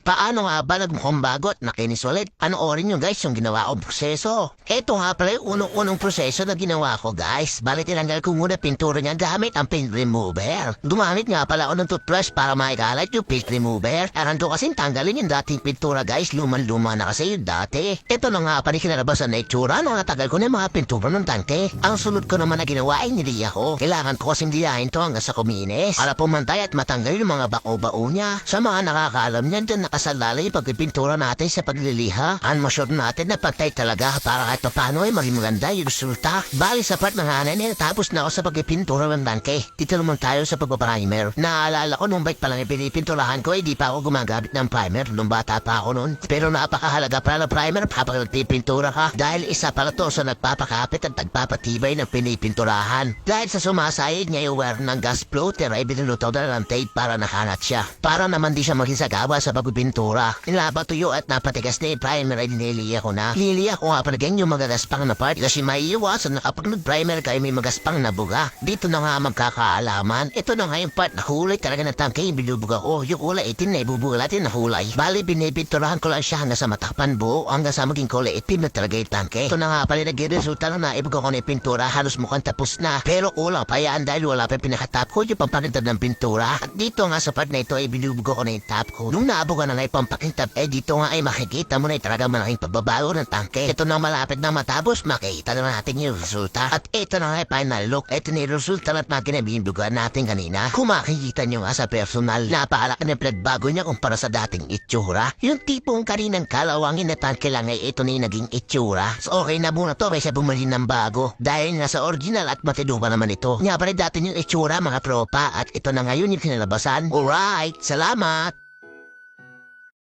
Paano nga ba nagmukhang bago at nakinis ulit? Panoorin nyo guys yung ginawa kong proseso. Ito nga pala yung unong-unong proseso na ginawa ko guys. Bali tinanggal ko muna pintura niya gamit ang paint remover. Dumamit nga pala ako ng toothbrush para maikalat yung paint remover. Aran ko kasing tanggalin yung dating pintura guys. Luman-luma na kasi yung dati. Ito na nga pala kinalabasan na itsura nung natagal ko na yung mga pintura ng tangke. Ang sunod ko naman na ginawa ay niliya ko. Kailangan ko kasing liyahin to hanggang sa kuminis. Para pumantay at matanggal yung mga bako-bao niya. Sa mga nakakaalam niyan dyan nakasalala yung pagpipintura natin sa pagliliha. Sure natin na pantay talaga para kahit paano ay maging maganda yung resulta. Bali sa part ng hanay na natapos na ako sa pagpipintura ng tangke. Dito naman tayo sa pagpaprimer. Naalala ko nung bike pa lang ipinipinturahan ko ay di pa ako gumagamit ng primer nung bata pa ako noon. Pero napakahalaga pala ng primer kapag nagpipintura ka dahil isa pala to sa nagpapakapit at nagpapatibay ng pinipinturahan. Dahil sa sumasayid niya yung wire ng gas floater ay binilutaw na ng tape para nahanat siya. Para naman di siya maging sagaba sa pagpipintura. Nilapatuyo at napatigas na yung primer ay niliya ko na. Liliya ko nga palagyan yung magagaspang na part kasi maiiwasan na kapag nag-primer kayo may magaspang na buga. Dito na nga magkakaalaman. Ito na nga yung part na hulay talaga ng tangke yung binubuga ko. Yung kulay itim na ibubuga natin na hulay. Bali binipinturahan ko lang siya hanggang sa matakpan buo hanggang sa maging kulay itim na talaga yung tangke. Ito na nga pala nag-resulta na naibuga ko na yung pintura halos mukhang tapos na. Pero kulang pa yan dahil wala pa pinakatap ko yung pampakintab ng pintura. At dito nga sa part na ito ay binubuga ko na yung top ko. Nung naabuga na yung pampakintab dito nga ay makikita mo na yung talaga malaking pagbabago ng tangke. Ito na malapit na matapos makita na natin yung resulta. At ito na nga yung final look. Ito na yung resulta at mga kinabinugan natin kanina. Kung makikita nyo nga sa personal, napakalaki ng pinagbago niya kumpara sa dating itsura. Yung tipong kaninang kalawangin na tangke lang ay ito na yung naging itsura. So okay na muna to kaysa bumili ng bago. Dahil nga sa original at matino pa naman ito. Nga pala dati yung itsura mga tropa at ito na ngayon yung kinalabasan. Alright, salamat!